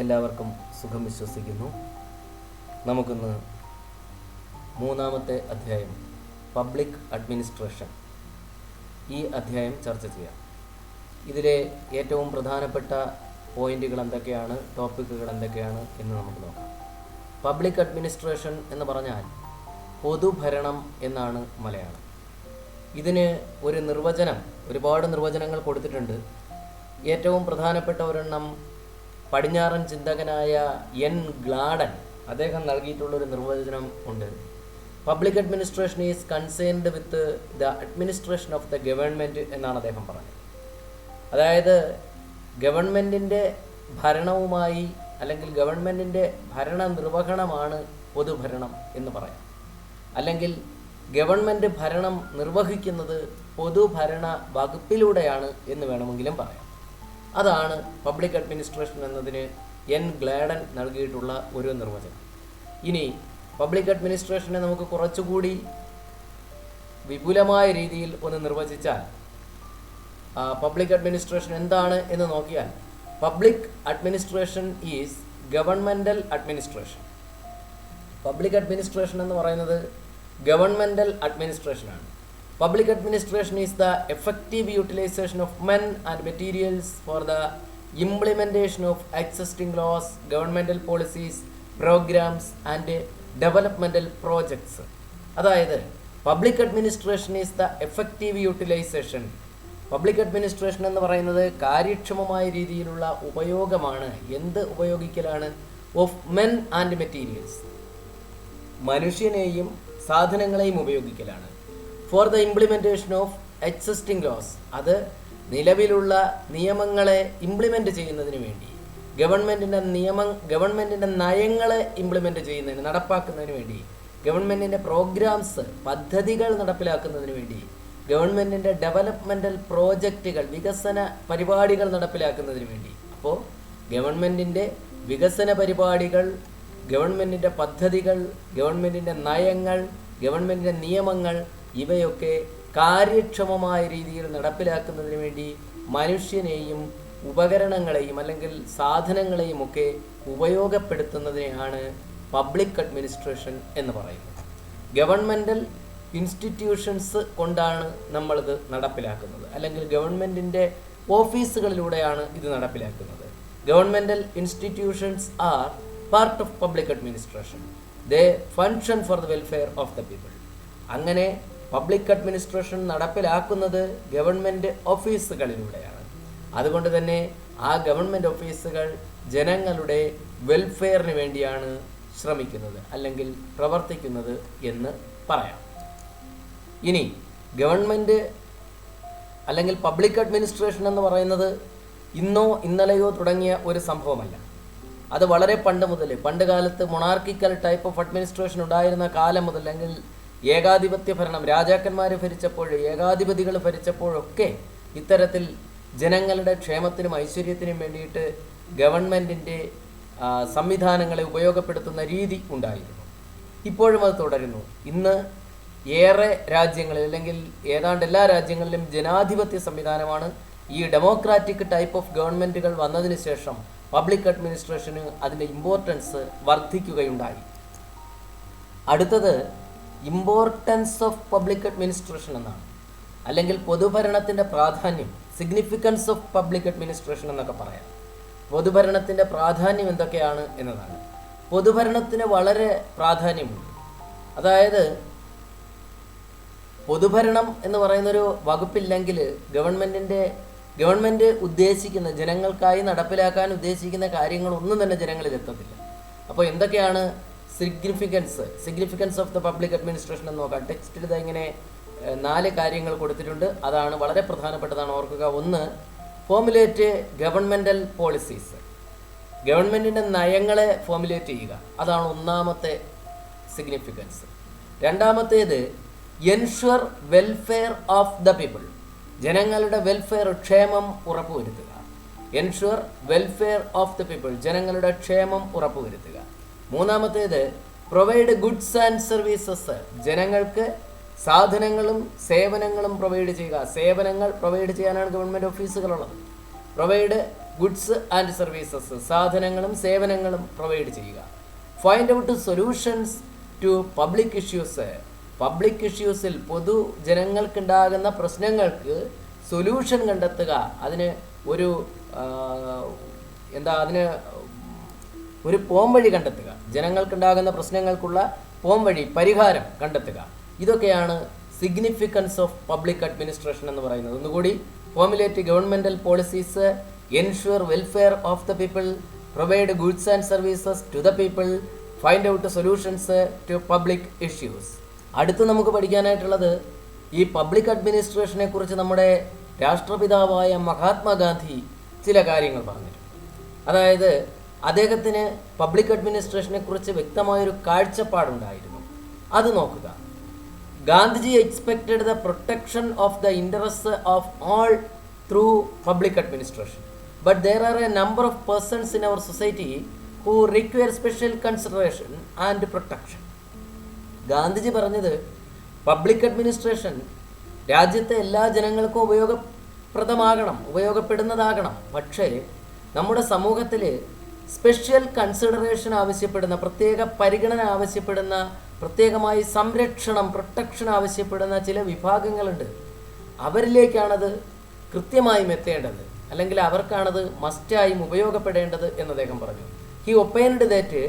എല്ലാവർക്കും സുഖം വിശ്വസിക്കുന്നു. നമുക്കിന്ന് മൂന്നാമത്തെ അധ്യായം പബ്ലിക് അഡ്മിനിസ്ട്രേഷൻ ഈ അധ്യായം ചർച്ച ചെയ്യാം. ഇതിലെ ഏറ്റവും പ്രധാനപ്പെട്ട പോയിന്റുകൾ എന്തൊക്കെയാണ്, ടോപ്പിക്കുകൾ എന്തൊക്കെയാണ് എന്ന് നമുക്ക് നോക്കാം. പബ്ലിക് അഡ്മിനിസ്ട്രേഷൻ എന്ന് പറഞ്ഞാൽ പൊതുഭരണം എന്നാണ് മലയാളം. ഇതിന് ഒരു നിർവചനം, ഒരുപാട് നിർവചനങ്ങൾ കൊടുത്തിട്ടുണ്ട്. ഏറ്റവും പ്രധാനപ്പെട്ട ഒരെണ്ണം പടിഞ്ഞാറൻ ചിന്തകനായ എൻ ഗ്ലാഡൻ അദ്ദേഹം നൽകിയിട്ടുള്ളൊരു നിർവചനം ഉണ്ട്. Public administration is concerned with the administration of the government എന്നാണ് അദ്ദേഹം പറഞ്ഞത്. അതായത് ഗവൺമെൻറ്റിൻ്റെ ഭരണവുമായി അല്ലെങ്കിൽ ഗവൺമെൻറ്റിൻ്റെ ഭരണ നിർവഹണമാണ് പൊതുഭരണം എന്ന് പറയാം. അല്ലെങ്കിൽ ഗവൺമെൻറ് ഭരണം നിർവഹിക്കുന്നത് പൊതുഭരണ വകുപ്പിലൂടെയാണ് എന്ന് വേണമെങ്കിലും പറയാം. അതാണ് പബ്ലിക് അഡ്മിനിസ്ട്രേഷൻ എന്നതിന് എൻ ഗ്ലാഡൻ നൽകിയിട്ടുള്ള ഒരു നിർവചനം. ഇനി പബ്ലിക് അഡ്മിനിസ്ട്രേഷനെ നമുക്ക് കുറച്ചുകൂടി വിപുലമായ രീതിയിൽ ഒന്ന് നിർവചിച്ചാൽ, പബ്ലിക് അഡ്മിനിസ്ട്രേഷൻ എന്താണ് എന്ന് നോക്കിയാൽ, public administration is governmental administration. Public administration എന്ന് പറയുന്നത് governmental അഡ്മിനിസ്ട്രേഷനാണ്. Public administration is the effective utilization of men and materials for the implementation of existing laws, governmental policies, programs and developmental projects. അതായത് public administration is the effective utilization. Public administration എന്ന് പറയുന്നത് കാര്യക്ഷമമായ രീതിയിലുള്ള ഉപയോഗമാണ്. എന്ത് ഉപയോഗിക്കലാണ്? Of men and materials, മനുഷ്യനെയും സാധനങ്ങളെയും ഉപയോഗിക്കലാണ്. For the implementation of existing laws, അത് നിലവിലുള്ള നിയമങ്ങളെ ഇംപ്ലിമെൻ്റ് ചെയ്യുന്നതിന് വേണ്ടി, ഗവൺമെൻറ്റിൻ്റെ നയങ്ങളെ ഇംപ്ലിമെൻ്റ് ചെയ്യുന്നതിന്, നടപ്പാക്കുന്നതിന് വേണ്ടി, ഗവൺമെൻറ്റിൻ്റെ പ്രോഗ്രാംസ്, പദ്ധതികൾ നടപ്പിലാക്കുന്നതിന് വേണ്ടി, ഗവൺമെൻറ്റിൻ്റെ ഡെവലപ്മെൻ്റൽ പ്രോജക്റ്റുകൾ, വികസന പരിപാടികൾ നടപ്പിലാക്കുന്നതിന് വേണ്ടി. അപ്പോൾ ഗവൺമെൻറ്റിൻ്റെ വികസന പരിപാടികൾ, ഗവൺമെൻറ്റിൻ്റെ പദ്ധതികൾ, ഗവൺമെൻറ്റിൻ്റെ നയങ്ങൾ, ഗവൺമെൻറ്റിൻ്റെ നിയമങ്ങൾ, ഇവയൊക്കെ കാര്യക്ഷമമായ രീതിയിൽ നടപ്പിലാക്കുന്നതിന് വേണ്ടി മനുഷ്യനെയും ഉപകരണങ്ങളെയും അല്ലെങ്കിൽ സാധനങ്ങളെയും ഒക്കെ ഉപയോഗപ്പെടുത്തുന്നതിനെയാണ് പബ്ലിക് അഡ്മിനിസ്ട്രേഷൻ എന്ന് പറയുന്നത്. ഗവൺമെൻറ്റൽ ഇൻസ്റ്റിറ്റ്യൂഷൻസ് കൊണ്ടാണ് നമ്മളിത് നടപ്പിലാക്കുന്നത്, അല്ലെങ്കിൽ ഗവൺമെൻറ്റിൻ്റെ ഓഫീസുകളിലൂടെയാണ് ഇത് നടപ്പിലാക്കുന്നത്. Governmental institutions R part of public administration. They function for the welfare of the people. അങ്ങനെ പബ്ലിക് അഡ്മിനിസ്ട്രേഷൻ നടപ്പിലാക്കുന്നത് ഗവൺമെൻറ് ഓഫീസുകളിലൂടെയാണ്. അതുകൊണ്ട് തന്നെ ആ ഗവൺമെൻറ് ഓഫീസുകൾ ജനങ്ങളുടെ വെൽഫെയറിന് വേണ്ടിയാണ് ശ്രമിക്കുന്നത് അല്ലെങ്കിൽ പ്രവർത്തിക്കുന്നത് എന്ന് പറയാം. ഇനി ഗവൺമെൻറ് അല്ലെങ്കിൽ പബ്ലിക് അഡ്മിനിസ്ട്രേഷൻ എന്ന് പറയുന്നത് ഇന്നോ ഇന്നലെയോ തുടങ്ങിയ ഒരു സംഭവമല്ല. അത് വളരെ പണ്ട് കാലത്ത് മൊണാർക്കിക്കൽ ടൈപ്പ് ഓഫ് അഡ്മിനിസ്ട്രേഷൻ ഉണ്ടായിരുന്ന കാലം മുതൽ, അല്ലെങ്കിൽ ഏകാധിപത്യ ഭരണം, രാജാക്കന്മാർ ഭരിച്ചപ്പോൾ, ഏകാധിപതികൾ ഭരിച്ചപ്പോഴൊക്കെ ഇത്തരത്തിൽ ജനങ്ങളുടെ ക്ഷേമത്തിനും ഐശ്വര്യത്തിനും വേണ്ടിയിട്ട് ഗവൺമെൻറ്റിൻ്റെ സംവിധാനങ്ങളെ ഉപയോഗപ്പെടുത്തുന്ന രീതി ഉണ്ടായിരുന്നു. ഇപ്പോഴും അത് തുടരുന്നു. ഇന്ന് ഏറെ രാജ്യങ്ങളിൽ, അല്ലെങ്കിൽ ഏതാണ്ട് എല്ലാ രാജ്യങ്ങളിലും ജനാധിപത്യ സംവിധാനമാണ്. ഈ ഡെമോക്രാറ്റിക് ടൈപ്പ് ഓഫ് ഗവൺമെൻറ്റുകൾ വന്നതിന് ശേഷം പബ്ലിക് അഡ്മിനിസ്ട്രേഷന് അതിൻ്റെ ഇമ്പോർട്ടൻസ് വർദ്ധിക്കുകയുണ്ടായി. അടുത്തത് ഇമ്പോർട്ടൻസ് ഓഫ് പബ്ലിക് അഡ്മിനിസ്ട്രേഷൻ എന്നാണ്, അല്ലെങ്കിൽ പൊതുഭരണത്തിൻ്റെ പ്രാധാന്യം, സിഗ്നിഫിക്കൻസ് ഓഫ് പബ്ലിക് അഡ്മിനിസ്ട്രേഷൻ എന്നൊക്കെ പറയാം. പൊതുഭരണത്തിൻ്റെ പ്രാധാന്യം എന്തൊക്കെയാണ് എന്നതാണ്. പൊതുഭരണത്തിന് വളരെ പ്രാധാന്യമുണ്ട്. അതായത് പൊതുഭരണം എന്ന് പറയുന്നൊരു വകുപ്പില്ലെങ്കിൽ ഗവൺമെൻറ് ഉദ്ദേശിക്കുന്ന, ജനങ്ങൾക്കായി നടപ്പിലാക്കാൻ ഉദ്ദേശിക്കുന്ന കാര്യങ്ങളൊന്നും തന്നെ ജനങ്ങളിൽ എത്തത്തില്ല. അപ്പോൾ എന്തൊക്കെയാണ് significance of the public administration എന്ന് നോക്കാം. ടെക്സ്റ്റിൽ ഇങ്ങനെ 4 കാര്യങ്ങൾ കൊടുത്തിട്ടുണ്ട്. അതാണ് വളരെ പ്രധാനപ്പെട്ടതാണ്, ഓർക്കുക. 1, ഫോമുലേറ്റ് ഗവൺമെൻറ്റൽ പോളിസീസ്, ഗവൺമെൻറ്റിൻ്റെ നയങ്ങളെ ഫോമുലേറ്റ് ചെയ്യുക. അതാണ് ഒന്നാമത്തെ സിഗ്നിഫിക്കൻസ്. രണ്ടാമത്തേത് ensure welfare of the people, ജനങ്ങളുടെ വെൽഫെയർ, ക്ഷേമം ഉറപ്പുവരുത്തുക. Ensure welfare of the people, ജനങ്ങളുടെ ക്ഷേമം ഉറപ്പുവരുത്തുക. മൂന്നാമത്തേത് പ്രൊവൈഡ് ഗുഡ്സ് ആൻഡ് സർവീസസ്, ജനങ്ങൾക്ക് സാധനങ്ങളും സേവനങ്ങളും പ്രൊവൈഡ് ചെയ്യുക. സേവനങ്ങൾ പ്രൊവൈഡ് ചെയ്യാനാണ് ഗവൺമെൻറ് ഓഫീസുകളുള്ളത്. പ്രൊവൈഡ് ഗുഡ്സ് ആൻഡ് സർവീസസ്, സാധനങ്ങളും സേവനങ്ങളും പ്രൊവൈഡ് ചെയ്യുക. Find out solutions to public issues, public ഇഷ്യൂസിൽ പൊതുജനങ്ങൾക്കുണ്ടാകുന്ന പ്രശ്നങ്ങൾക്ക് സൊല്യൂഷൻ കണ്ടെത്തുക, അതിന് ഒരു ഒരു പോംവഴി കണ്ടെത്തുക, ജനങ്ങൾക്കുണ്ടാകുന്ന പ്രശ്നങ്ങൾക്കുള്ള പോംവഴി, പരിഹാരം കണ്ടെത്തുക. ഇതൊക്കെയാണ് സിഗ്നിഫിക്കൻസ് ഓഫ് പബ്ലിക് അഡ്മിനിസ്ട്രേഷൻ എന്ന് പറയുന്നത്. ഒന്നുകൂടി, formulate governmental policies, ensure welfare of the people, provide goods and services to the people, find out solutions to public issues. അടുത്ത് നമുക്ക് പഠിക്കാനായിട്ടുള്ളത് ഈ പബ്ലിക് അഡ്മിനിസ്ട്രേഷനെ കുറിച്ച് നമ്മുടെ രാഷ്ട്രപിതാവായ മഹാത്മാഗാന്ധി ചില കാര്യങ്ങൾ പറഞ്ഞിട്ടുണ്ട്. അതായത് അദ്ദേഹത്തിന് പബ്ലിക് അഡ്മിനിസ്ട്രേഷനെ കുറിച്ച് വ്യക്തമായൊരു കാഴ്ചപ്പാടുണ്ടായിരുന്നു. അത് നോക്കുക. Gandhiji expected the protection of the interest of all through public administration, but there are a number of persons in our society who require special consideration and protection. Gandhiji പറഞ്ഞത് പബ്ലിക് അഡ്മിനിസ്ട്രേഷൻ രാജ്യത്തെ എല്ലാ ജനങ്ങൾക്കും ഉപയോഗപ്പെടുന്നതാകണം. പക്ഷേ നമ്മുടെ സമൂഹത്തിൽ സ്പെഷ്യൽ കൺസിഡറേഷൻ ആവശ്യപ്പെടുന്ന, പ്രത്യേക പരിഗണന ആവശ്യപ്പെടുന്ന, പ്രത്യേകമായി സംരക്ഷണം, പ്രൊട്ടക്ഷൻ ആവശ്യപ്പെടുന്ന ചില വിഭാഗങ്ങളുണ്ട്. അവരിലേക്കാണത് കൃത്യമായും എത്തേണ്ടത്, അല്ലെങ്കിൽ അവർക്കാണത് മസ്റ്റായും ഉപയോഗപ്പെടേണ്ടത് എന്ന് അദ്ദേഹം പറഞ്ഞു. He opined that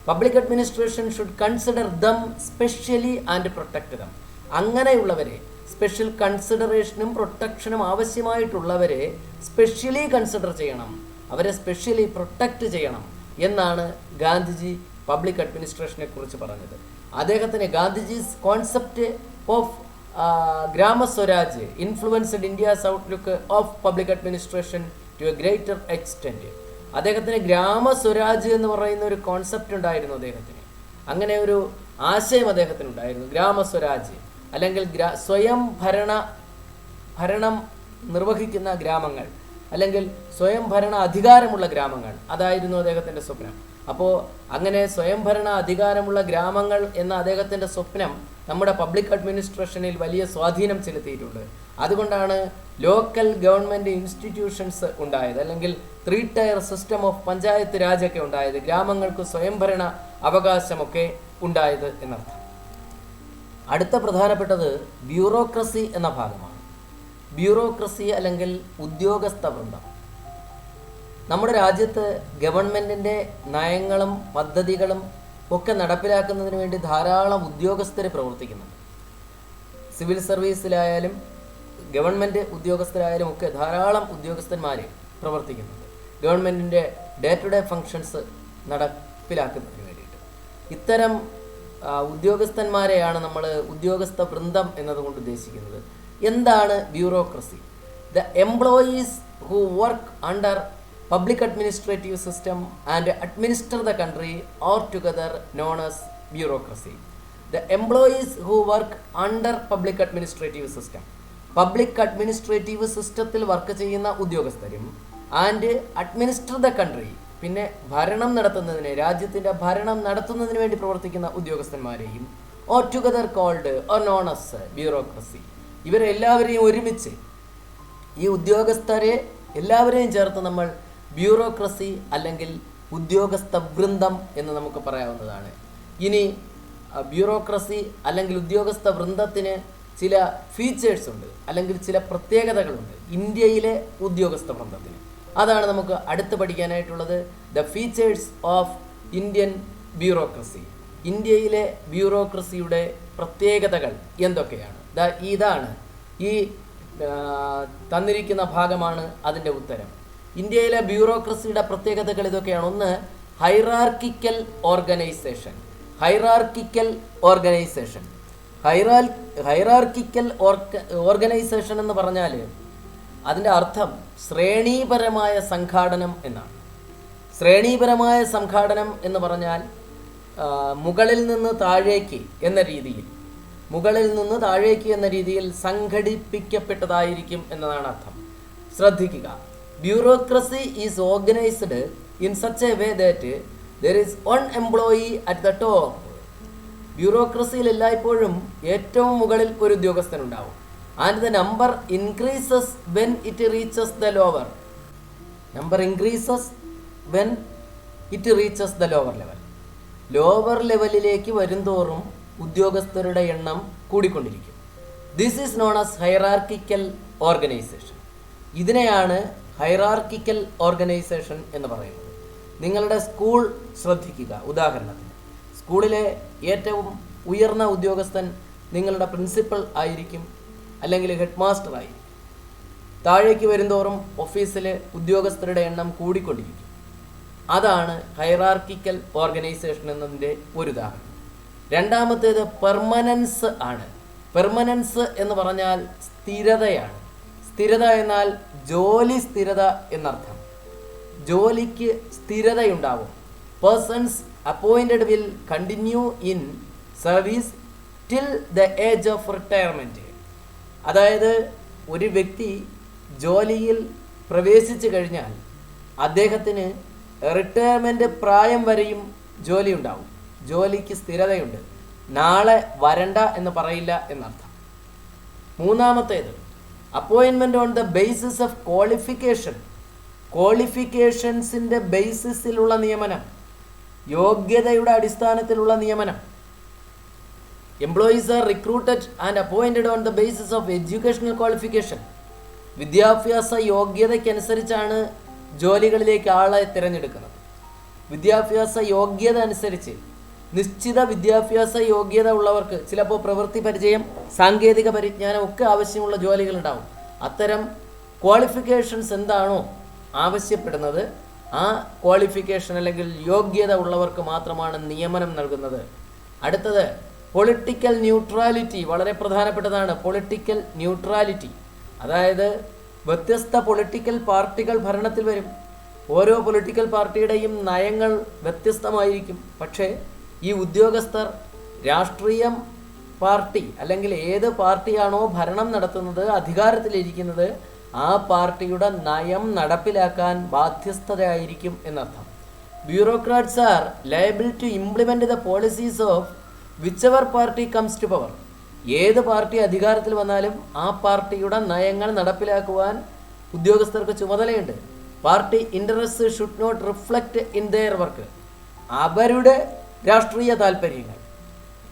public administration should consider them specially and protect them. അങ്ങനെയുള്ളവരെ, സ്പെഷ്യൽ കൺസിഡറേഷനും പ്രൊട്ടക്ഷനും ആവശ്യമായിട്ടുള്ളവരെ സ്പെഷ്യലി കൺസിഡർ ചെയ്യണം, അവരെ സ്പെഷ്യലി പ്രൊട്ടക്റ്റ് ചെയ്യണം എന്നാണ് ഗാന്ധിജി പബ്ലിക് അഡ്മിനിസ്ട്രേഷനെ കുറിച്ച് പറഞ്ഞത്. അദ്ദേഹത്തിന് Gandhiji's concept of Gramswaraj influenced India's outlook of public administration to a greater extent. അദ്ദേഹത്തിന് ഗ്രാമസ്വരാജ് എന്ന് പറയുന്ന ഒരു കോൺസെപ്റ്റ് ഉണ്ടായിരുന്നു. അദ്ദേഹത്തിന് അങ്ങനെ ഒരു ആശയം അദ്ദേഹത്തിനുണ്ടായിരുന്നു. ഗ്രാമസ്വരാജ് അല്ലെങ്കിൽ സ്വയം ഭരണം നിർവഹിക്കുന്ന ഗ്രാമങ്ങൾ, അല്ലെങ്കിൽ സ്വയം ഭരണ അധികാരമുള്ള ഗ്രാമങ്ങൾ, അതായിരുന്നു അദ്ദേഹത്തിൻ്റെ സ്വപ്നം. അപ്പോൾ അങ്ങനെ സ്വയംഭരണ അധികാരമുള്ള ഗ്രാമങ്ങൾ എന്ന അദ്ദേഹത്തിൻ്റെ സ്വപ്നം നമ്മുടെ പബ്ലിക് അഡ്മിനിസ്ട്രേഷനിൽ വലിയ സ്വാധീനം ചെലുത്തിയിട്ടുണ്ട്. അതുകൊണ്ടാണ് ലോക്കൽ ഗവൺമെൻറ് ഇൻസ്റ്റിറ്റ്യൂഷൻസ് ഉണ്ടായത്, അല്ലെങ്കിൽ 3 ടയർ സിസ്റ്റം ഓഫ് പഞ്ചായത്ത് രാജൊക്കെ ഉണ്ടായത്, ഗ്രാമങ്ങൾക്ക് സ്വയംഭരണ അവകാശമൊക്കെ ഉണ്ടായത് എന്നർത്ഥം. അടുത്ത പ്രധാനപ്പെട്ടത് ബ്യൂറോക്രസി എന്ന ഭാഗമാണ്. ബ്യൂറോക്രസി അല്ലെങ്കിൽ ഉദ്യോഗസ്ഥ വൃന്ദം. നമ്മുടെ രാജ്യത്ത് ഗവൺമെൻറ്റിൻ്റെ നയങ്ങളും പദ്ധതികളും ഒക്കെ നടപ്പിലാക്കുന്നതിന് വേണ്ടി ധാരാളം ഉദ്യോഗസ്ഥർ പ്രവർത്തിക്കുന്നുണ്ട്. സിവിൽ സർവീസിലായാലും ഗവൺമെൻറ് ഉദ്യോഗസ്ഥരായാലും ഒക്കെ ധാരാളം ഉദ്യോഗസ്ഥന്മാർ പ്രവർത്തിക്കുന്നുണ്ട് ഗവൺമെൻറ്റിൻ്റെ ഡേ ടു ഡേ ഫങ്ഷൻസ് നടപ്പിലാക്കുന്നതിന് വേണ്ടിയിട്ട്. ഇത്തരം ഉദ്യോഗസ്ഥന്മാരെയാണ് നമ്മൾ ഉദ്യോഗസ്ഥ വൃന്ദം എന്നതുകൊണ്ട് ഉദ്ദേശിക്കുന്നത്. എന്താണ് bureaucracy? The employees who work under public administrative system and administer the country are together known as bureaucracy. The employees who work under public administrative system, public administrative systemത്തിൽ work ചെയ്യുന്ന ഉദ്യോഗസ്ഥരും ആൻഡ് അഡ്മിനിസ്റ്റർ ദ കൺട്രി, പിന്നെ ഭരണം നടത്തുന്നതിന്, രാജ്യത്തിൻ്റെ ഭരണം നടത്തുന്നതിന് വേണ്ടി പ്രവർത്തിക്കുന്ന ഉദ്യോഗസ്ഥന്മാരെയും or together called or known as bureaucracy. ഇവരെല്ലാവരെയും ഒരുമിച്ച്, ഈ ഉദ്യോഗസ്ഥരെ എല്ലാവരെയും ചേർത്ത് നമ്മൾ ബ്യൂറോക്രസി അല്ലെങ്കിൽ ഉദ്യോഗസ്ഥ വൃന്ദം എന്ന് നമുക്ക് പറയാവുന്നതാണ്. ഇനി ബ്യൂറോക്രസി അല്ലെങ്കിൽ ഉദ്യോഗസ്ഥ വൃന്ദത്തിന് ചില ഫീച്ചേഴ്സ് ഉണ്ട്, അല്ലെങ്കിൽ ചില പ്രത്യേകതകളുണ്ട് ഇന്ത്യയിലെ ഉദ്യോഗസ്ഥ വൃന്ദത്തിന്. അതാണ് നമുക്ക് അടുത്ത് പഠിക്കാനായിട്ടുള്ളത്. The features of Indian bureaucracy. ഇന്ത്യയിലെ ബ്യൂറോക്രസിയുടെ പ്രത്യേകതകൾ എന്തൊക്കെയാണ്? ഇതാണ് ഈ തന്നിരിക്കുന്ന ഭാഗമാണ് അതിൻ്റെ ഉത്തരം. ഇന്ത്യയിലെ ബ്യൂറോക്രസിയുടെ പ്രത്യേകതകൾ ഇതൊക്കെയാണ്. ഒന്ന്, ഹൈറാർക്കിക്കൽ ഓർഗനൈസേഷൻ. ഹൈറാർക്കിക്കൽ ഓർഗനൈസേഷൻ എന്ന് പറഞ്ഞാൽ അതിൻ്റെ അർത്ഥം ശ്രേണീപരമായ സംഘാടനം എന്നാണ്. ശ്രേണീപരമായ സംഘാടനം എന്ന് പറഞ്ഞാൽ മുകളിൽ നിന്ന് താഴേക്ക് എന്ന രീതിയിൽ സംഘടിപ്പിക്കപ്പെട്ടതായിരിക്കും എന്നതാണ് അർത്ഥം. ശ്രദ്ധിക്കുക, bureaucracy is organised in such a way that there is one employee at the top. ബ്യൂറോക്രസിയിൽ എല്ലായ്പ്പോഴും ഏറ്റവും മുകളിൽ ഒരു ഉദ്യോഗസ്ഥനുണ്ടാവും. And the number increases when it reaches the lower. Number increases when it reaches the lower level. Lower ലെവലിലേക്ക് വരുംതോറും ഉദ്യോഗസ്ഥരുടെ എണ്ണം കൂടിക്കൊണ്ടിരിക്കും. This is known as hierarchical organisation. ഇതിനെയാണ് ഹൈറാർക്കിക്കൽ ഓർഗനൈസേഷൻ എന്ന് പറയുന്നത്. നിങ്ങളുടെ സ്കൂൾ ശ്രദ്ധിക്കുക. ഉദാഹരണത്തിന് സ്കൂളിലെ ഏറ്റവും ഉയർന്ന ഉദ്യോഗസ്ഥൻ നിങ്ങളുടെ പ്രിൻസിപ്പൽ ആയിരിക്കും, അല്ലെങ്കിൽ ഹെഡ് മാസ്റ്റർ ആയിരിക്കും. താഴേക്ക് വരുംതോറും ഓഫീസിലെ ഉദ്യോഗസ്ഥരുടെ എണ്ണം കൂടിക്കൊണ്ടിരിക്കും. അതാണ് ഹൈറാർക്കിക്കൽ ഓർഗനൈസേഷൻ എന്നതിൻ്റെ ഒരു ഉദാഹരണം. രണ്ടാമത്തേത് പെർമനൻസ് ആണ്. പെർമനൻസ് എന്ന് പറഞ്ഞാൽ സ്ഥിരതയാണ്. സ്ഥിരത എന്നാൽ ജോലി സ്ഥിരത എന്നർത്ഥം. ജോലിക്ക് സ്ഥിരതയുണ്ടാവും. Persons appointed will continue in service till the age of retirement. അതായത് ഒരു വ്യക്തി ജോലിയിൽ പ്രവേശിച്ചു കഴിഞ്ഞാൽ അദ്ദേഹത്തിന് റിട്ടയർമെൻറ്റ് പ്രായം വരെയും ജോലി ഉണ്ടാവും. ജോലിക്ക് സ്ഥിരതയുണ്ട്. നാളെ വരണ്ട എന്ന് പറയില്ല എന്നർത്ഥം. മൂന്നാമത്തേത് appointment on the basis of qualification. ക്വാളിഫിക്കേഷൻസിൻ്റെ ബേസിസിലുള്ള നിയമനം, യോഗ്യതയുടെ അടിസ്ഥാനത്തിലുള്ള നിയമനം. Employees are recruited and appointed on the basis of educational qualification. വിദ്യാഭ്യാസ യോഗ്യതയ്ക്കനുസരിച്ചാണ് ജോലികളിലേക്ക് ആളെ തിരഞ്ഞെടുക്കുന്നത്. വിദ്യാഭ്യാസ യോഗ്യത അനുസരിച്ച് നിശ്ചിത വിദ്യാഭ്യാസ യോഗ്യത ഉള്ളവർക്ക് ചിലപ്പോൾ പ്രവൃത്തി പരിചയം, സാങ്കേതിക പരിജ്ഞാനം ഒക്കെ ആവശ്യമുള്ള ജോലികളുണ്ടാവും. അത്തരം ക്വാളിഫിക്കേഷൻസ് എന്താണോ ആവശ്യപ്പെടുന്നത് ആ ക്വാളിഫിക്കേഷൻ അല്ലെങ്കിൽ യോഗ്യത ഉള്ളവർക്ക് മാത്രമാണ് നിയമനം നൽകുന്നത്. അടുത്തത് പൊളിറ്റിക്കൽ ന്യൂട്രാലിറ്റി. വളരെ പ്രധാനപ്പെട്ടതാണ് പൊളിറ്റിക്കൽ ന്യൂട്രാലിറ്റി. അതായത് വ്യത്യസ്ത പൊളിറ്റിക്കൽ പാർട്ടികൾ ഭരണത്തിൽ വരും. ഓരോ പൊളിറ്റിക്കൽ പാർട്ടിയുടെയും നയങ്ങൾ വ്യത്യസ്തമായിരിക്കും. പക്ഷേ ഈ ഉദ്യോഗസ്ഥർ രാഷ്ട്രീയം പാർട്ടി അല്ലെങ്കിൽ ഏത് പാർട്ടിയാണോ ഭരണം നടത്തുന്നത്, അധികാരത്തിലിരിക്കുന്നത്, ആ പാർട്ടിയുടെ നയം നടപ്പിലാക്കാൻ ബാധ്യസ്ഥരായിരിക്കും എന്നർത്ഥം. Bureaucrats are liable to implement the policies of whichever party comes to power. ഏത് പാർട്ടി അധികാരത്തിൽ വന്നാലും ആ പാർട്ടിയുടെ നയങ്ങൾ നടപ്പിലാക്കുവാൻ ഉദ്യോഗസ്ഥർക്ക് ചുമതലയുണ്ട്. Party interest should not reflect in their work. അവരുടെ രാഷ്ട്രീയ താല്പര്യങ്ങൾ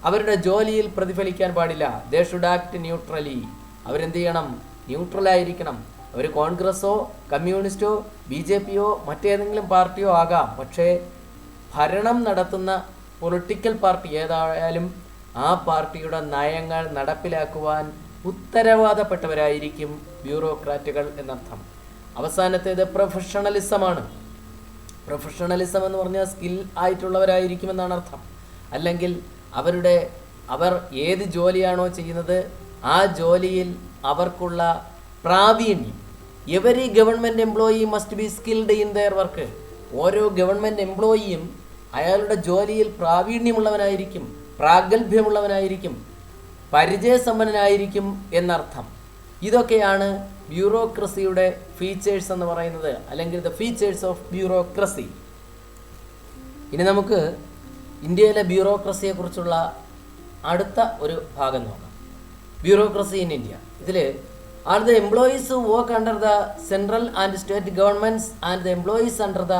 അവരുടെ ജോലിയിൽ പ്രതിഫലിക്കാൻ പാടില്ല. They should act neutrally. അവരെന്ത് ചെയ്യണം? ന്യൂട്രലായിരിക്കണം. അവർ കോൺഗ്രസ്സോ കമ്മ്യൂണിസ്റ്റോ BJPയോ മറ്റേതെങ്കിലും പാർട്ടിയോ ആകാം. പക്ഷേ ഭരണം നടത്തുന്ന പൊളിറ്റിക്കൽ പാർട്ടി ഏതായാലും ആ പാർട്ടിയുടെ നയങ്ങൾ നടപ്പിലാക്കുവാൻ ഉത്തരവാദപ്പെട്ടവരായിരിക്കും ബ്യൂറോക്രാറ്റുകൾ എന്നർത്ഥം. അവസാനത്തേത് പ്രൊഫഷണലിസമാണ്. പ്രൊഫഷണലിസം എന്ന് പറഞ്ഞാൽ സ്കിൽ ആയിട്ടുള്ളവരായിരിക്കുമെന്നാണ് അർത്ഥം. അല്ലെങ്കിൽ അവർ ഏത് ജോലിയാണോ ചെയ്യുന്നത് ആ ജോലിയിൽ അവർക്കുള്ള പ്രാവീണ്യം. Every government employee must be skilled in their work. ഓരോ ഗവൺമെൻറ് എംപ്ലോയിയും അയാളുടെ ജോലിയിൽ പ്രാവീണ്യമുള്ളവനായിരിക്കും, പ്രാഗൽഭ്യമുള്ളവനായിരിക്കും, പരിചയസമ്പന്നനായിരിക്കും എന്നർത്ഥം. ഇതൊക്കെയാണ് ബ്യൂറോക്രസിയുടെ ഫീച്ചേഴ്സ് എന്ന് പറയുന്നത്, അല്ലെങ്കിൽ ദ ഫീച്ചേഴ്സ് ഓഫ് ബ്യൂറോക്രസി. ഇനി നമുക്ക് ഇന്ത്യയിലെ ബ്യൂറോക്രസിയെക്കുറിച്ചുള്ള അടുത്ത ഒരു ഭാഗം നോക്കാം. Bureaucracy in India. ഇതിൽ are the employees who work under the central and state governments and the employees under the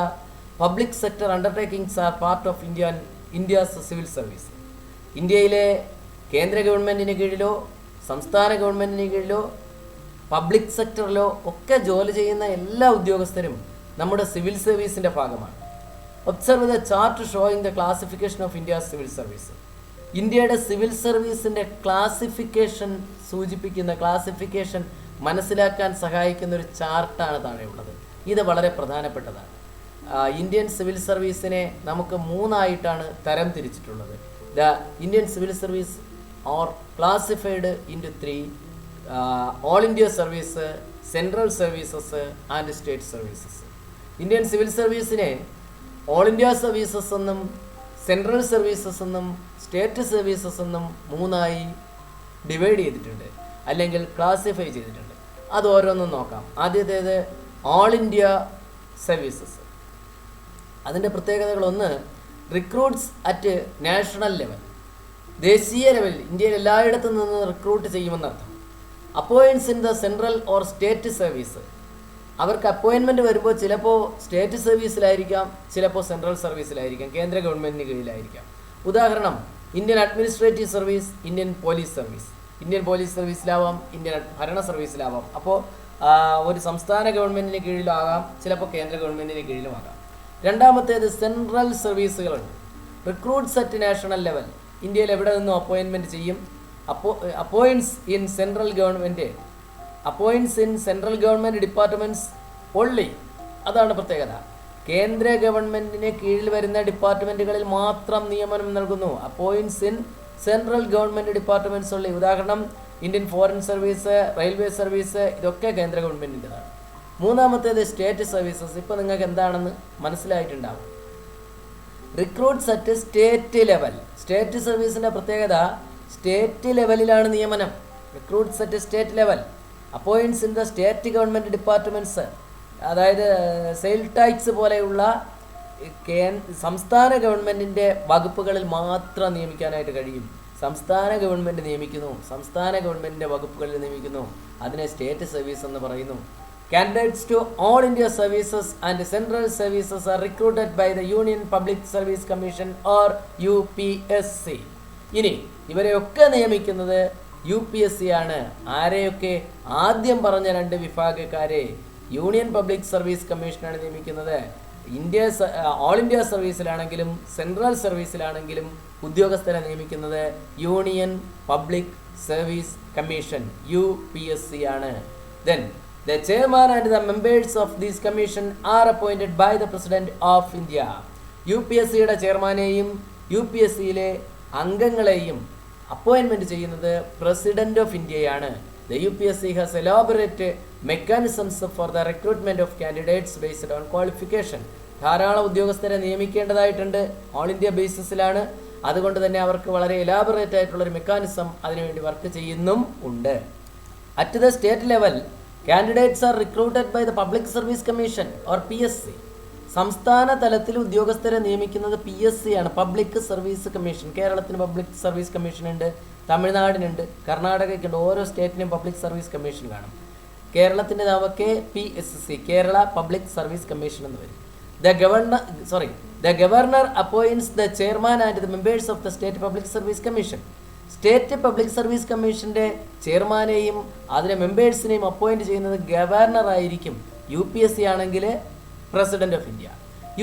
public sector undertakings are part of India's civil service. ഇന്ത്യയിലെ കേന്ദ്ര ഗവൺമെൻറ്റിന് കീഴിലോ സംസ്ഥാന ഗവൺമെൻറ്റിന് കീഴിലോ പബ്ലിക് സെക്ടറിലോ ഒക്കെ ജോലി ചെയ്യുന്ന എല്ലാ ഉദ്യോഗസ്ഥരും നമ്മുടെ സിവിൽ സർവീസിൻ്റെ ഭാഗമാണ്. Observe the chart showing the classification of India's civil service. ഇന്ത്യയുടെ സിവിൽ സർവീസിൻ്റെ ക്ലാസിഫിക്കേഷൻ സൂചിപ്പിക്കുന്ന, ക്ലാസിഫിക്കേഷൻ മനസ്സിലാക്കാൻ സഹായിക്കുന്ന ഒരു ചാർട്ടാണ് താഴെയുള്ളത്. ഇത് വളരെ പ്രധാനപ്പെട്ടതാണ്. ഇന്ത്യൻ സിവിൽ സർവീസിനെ നമുക്ക് 3ആയിട്ടാണ് തരം തിരിച്ചിട്ടുള്ളത്. The Indian civil service are classified into 3: all India service, central services and state services. Indian civil സർവീസിനെ ഓൾ ഇന്ത്യ സർവീസസ് എന്നും സെൻട്രൽ സർവീസസ് എന്നും സ്റ്റേറ്റ് സർവീസസ് എന്നും 3ആയി ഡിവൈഡ് ചെയ്തിട്ടുണ്ട്, അല്ലെങ്കിൽ ക്ലാസിഫൈ ചെയ്തിട്ടുണ്ട്. അത് ഓരോന്നും നോക്കാം. ആദ്യത്തേത് ഓൾ ഇന്ത്യ സർവീസസ്. അതിൻ്റെ പ്രത്യേകതകളൊന്ന്, റിക്രൂട്ട്സ് അറ്റ് നാഷണൽ ലെവൽ. ദേശീയ ലെവലിൽ ഇന്ത്യയിൽ എല്ലായിടത്തു നിന്ന് റിക്രൂട്ട് ചെയ്യുമെന്നർത്ഥം. Appoints in the central or state service. അവർക്ക് അപ്പോയിൻമെൻറ്റ് വരുമ്പോൾ ചിലപ്പോൾ സ്റ്റേറ്റ് സർവീസിലായിരിക്കാം, ചിലപ്പോൾ സെൻട്രൽ സർവീസിലായിരിക്കാം, കേന്ദ്ര ഗവൺമെൻറ്റിന് കീഴിലായിരിക്കാം. ഉദാഹരണം, Indian administrative service, Indian police service. Indian police സർവീസിലാവാം, ഇന്ത്യൻ ഭരണ സർവീസിലാവാം. അപ്പോൾ ഒരു സംസ്ഥാന ഗവൺമെൻറ്റിന് കീഴിലാകാം, ചിലപ്പോൾ കേന്ദ്ര ഗവൺമെൻറ്റിന് കീഴിലുമാകാം. രണ്ടാമത്തേത് സെൻട്രൽ സർവീസുകളുണ്ട്. റിക്രൂട്ട്സ് അറ്റ് നാഷണൽ ലെവൽ, ഇന്ത്യയിൽ എവിടെ നിന്നും അപ്പോയിൻമെൻറ്റ് ചെയ്യും. Appoints in central government departments only, അതാണ് പ്രത്യേകത. കേന്ദ്ര ഗവൺമെൻറ്റിന് കീഴിൽ വരുന്ന ഡിപ്പാർട്ട്മെൻറ്റുകളിൽ മാത്രം നിയമനം നൽകുന്നു. Appoints in central government departments only. ഉദാഹരണം, Indian foreign service, railway service, ഇതൊക്കെ കേന്ദ്ര ഗവൺമെൻറ്റിൻ്റെതാണ്. മൂന്നാമത്തേത് സ്റ്റേറ്റ് സർവീസസ്. ഇപ്പോൾ നിങ്ങൾക്ക് എന്താണെന്ന് മനസ്സിലായിട്ടുണ്ടാവും. Recruits at state level. State സർവീസിൻ്റെ പ്രത്യേകത സ്റ്റേറ്റ് ലെവലിലാണ് നിയമനം. Recruits at state level. Appoints in the state government departments, അതായത് സെയിൽ ടാക്സ് പോലെയുള്ള സംസ്ഥാന ഗവൺമെൻറ്റിൻ്റെ വകുപ്പുകളിൽ മാത്രം നിയമിക്കാനായിട്ട് കഴിയും. സംസ്ഥാന ഗവൺമെൻറ് നിയമിക്കുന്നു, സംസ്ഥാന ഗവൺമെൻറ്റിൻ്റെ വകുപ്പുകളിൽ നിയമിക്കുന്നു, അതിനെ സ്റ്റേറ്റ് സർവീസ് എന്ന് പറയുന്നു. Candidates to all India services and central services are recruited by the Union Public Service Commission or UPSC. ഇനി ഇവരെയൊക്കെ നിയമിക്കുന്നത് UPSC ആണ്. ആരെയൊക്കെ? ആദ്യം പറഞ്ഞ രണ്ട് വിഭാഗക്കാരെ യൂണിയൻ പബ്ലിക് സർവീസ് കമ്മീഷനാണ് നിയമിക്കുന്നത്. ഓൾ ഇന്ത്യ സർവീസിലാണെങ്കിലും സെൻട്രൽ സർവീസിലാണെങ്കിലും ഉദ്യോഗസ്ഥരെ നിയമിക്കുന്നത് union public service commission UPSC ആണ്. Then the chairman and the members of this commission are appointed by the President of India. UPSCയുടെ ചെയർമാനെയും UPSCയിലെ അംഗങ്ങളെയും അപ്പോയിൻമെൻറ്റ് ചെയ്യുന്നത് പ്രസിഡന്റ് ഓഫ് ഇന്ത്യയാണ്. The UPSC has elaborate mechanisms for the recruitment of candidates based on qualification. ധാരാളം ഉദ്യോഗസ്ഥരെ നിയമിക്കേണ്ടതായിട്ടുണ്ട്, all India ബേസിസിലാണ്. അതുകൊണ്ട് തന്നെ അവർക്ക് വളരെ elaborate ആയിട്ടുള്ളൊരു മെക്കാനിസം അതിനുവേണ്ടി വർക്ക് ചെയ്യുന്നും ഉണ്ട്. At the state level, candidates are recruited by the Public Service Commission or PSC. സംസ്ഥാന തലത്തിൽ ഉദ്യോഗസ്ഥരെ നിയമിക്കുന്നത് PSC ആണ്, പബ്ലിക് സർവീസ് കമ്മീഷൻ. കേരളത്തിന് പബ്ലിക് സർവീസ് കമ്മീഷൻ ഉണ്ട്, തമിഴ്നാടിനുണ്ട്, കർണാടകയ്ക്കുണ്ട്. ഓരോ സ്റ്റേറ്റിനും പബ്ലിക് സർവീസ് കമ്മീഷൻ കാണും. കേരളത്തിൻ്റെ നാമൊക്കെ PSC, Kerala public service commission എന്ന് വരും. The governor appoints the chairman and the members of the state public service commission. State public service കമ്മീഷൻ്റെ ചെയർമാനെയും അതിലെ മെമ്പേഴ്സിനെയും അപ്പോയിൻറ്റ് ചെയ്യുന്നത് ഗവർണർ ആയിരിക്കും. UPSC ആണെങ്കിൽ president of India.